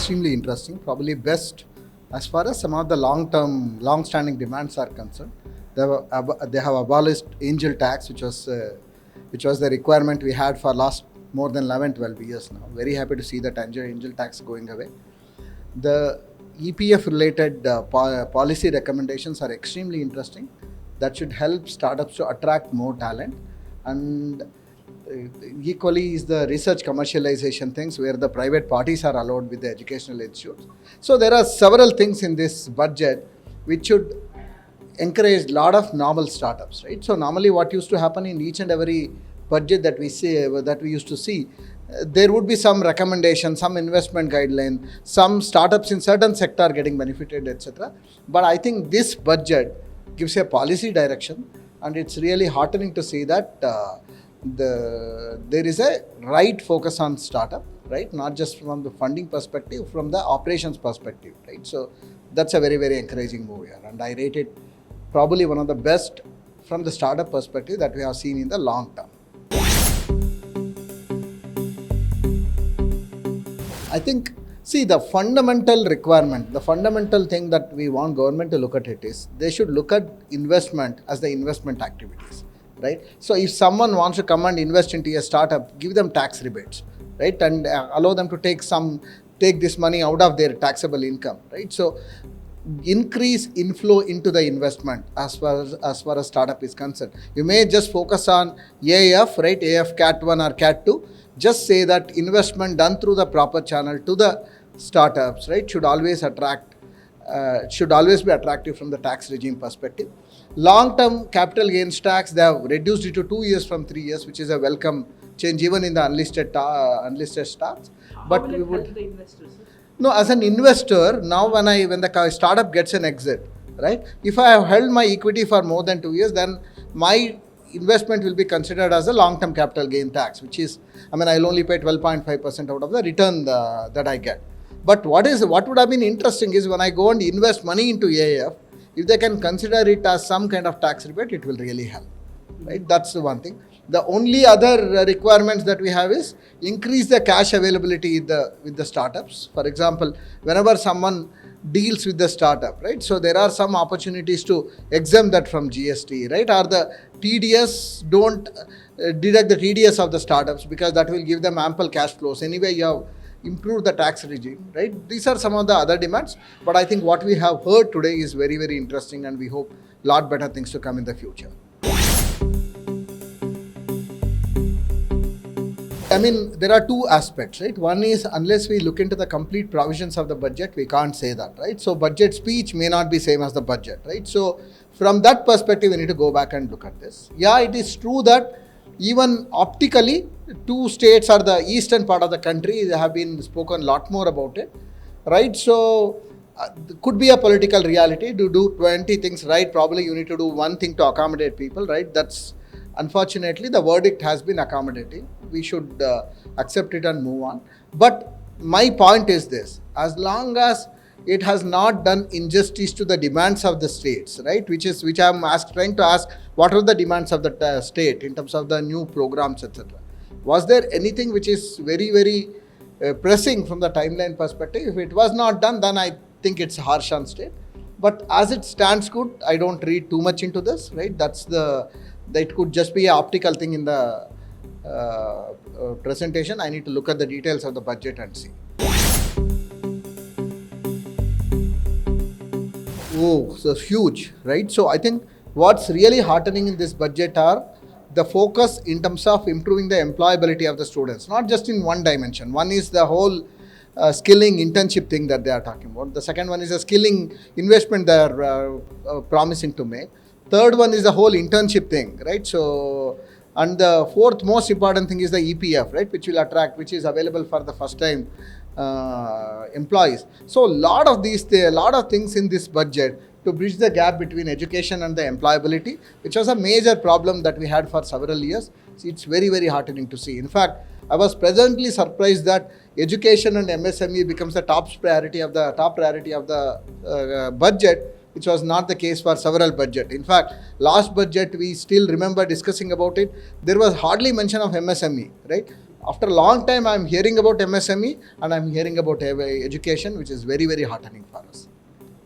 extremely interesting, probably best as far as some of the long-standing demands are concerned. They have abolished angel tax, which was the requirement we had for last more than 11, 12 years now. Very happy to see that angel tax going away. The EPF related policy recommendations are extremely interesting. That should help startups to attract more talent, and equally is the research commercialization things where the private parties are allowed with the educational institutes. So there are several things in this budget which should encourage a lot of novel startups, right? So normally what used to happen in each and every budget that we used to see, there would be some recommendation, some investment guideline, some startups in certain sector getting benefited, etc. But I think this budget gives a policy direction, and it's really heartening to see that there is a right focus on startup, right? Not just from the funding perspective, from the operations perspective, right? So that's a very, very encouraging move here, and I rate it probably one of the best from the startup perspective that we have seen in the long term. I think, see, the fundamental requirement, the fundamental thing that we want government to look at it is they should look at investment as the investment activities, right? So if someone wants to come and invest into a startup, give them tax rebates, right? And allow them to take this money out of their taxable income, right? So increase inflow into the investment as far as startup is concerned. You may just focus on AIF, right? AIF Cat 1 or Cat 2. Just say that investment done through the proper channel to the startups, right, should always be attractive from the tax regime perspective. Long-term capital gains tax, they have reduced it to 2 years from 3 years, which is a welcome change even in the unlisted stocks. But will it help the investors? No, as an investor, now when the startup gets an exit, right? If I have held my equity for more than 2 years, then my investment will be considered as a long-term capital gain tax, which is, I'll only pay 12.5% out of the return that I get. But what would have been interesting is when I go and invest money into AIF, if they can consider it as some kind of tax rebate, it will really help, right? That's the one thing. The only other requirements that we have is increase the cash availability with the startups. For example, whenever someone deals with the startup, right? So there are some opportunities to exempt that from GST, right? Or the TDS, don't deduct the TDS of the startups because that will give them ample cash flows. Anyway, you have improved the tax regime, right? These are some of the other demands. But I think what we have heard today is very, very interesting, and we hope a lot better things to come in the future. There are two aspects, right? One is, unless we look into the complete provisions of the budget, we can't say that, right? So budget speech may not be same as the budget, right? So from that perspective, we need to go back and look at this. Yeah, it is true that even optically, two states are the eastern part of the country. They have been spoken a lot more about it, right? So could be a political reality. To do 20 things right, probably you need to do one thing to accommodate people, right? That's unfortunately the verdict has been accommodating. We should accept it and move on. But my point is this: as long as it has not done injustice to the demands of the states, right? Which I'm trying to ask, what are the demands of the state in terms of the new programs, etc. Was there anything which is very, very pressing from the timeline perspective? If it was not done, then I think it's harsh on state. But as it stands good, I don't read too much into this, right? That could just be an optical thing in the presentation. I need to look at the details of the budget and see. Oh, so huge, right? So I think what's really heartening in this budget are the focus in terms of improving the employability of the students, not just in one dimension. One is the whole skilling internship thing that they are talking about. The second one is a skilling investment they are promising to make. Third one is the whole internship thing, right? So, and the fourth most important thing is the EPF, right? Which is available for the first time employees. So, a lot of things in this budget to bridge the gap between education and the employability, which was a major problem that we had for several years. So it's very, very heartening to see. In fact, I was pleasantly surprised that education and MSME becomes the top priority of the budget, which was not the case for several budgets. In fact, last budget, we still remember discussing about it. There was hardly mention of MSME, right? After a long time, I'm hearing about MSME and I'm hearing about education, which is very, very heartening for us.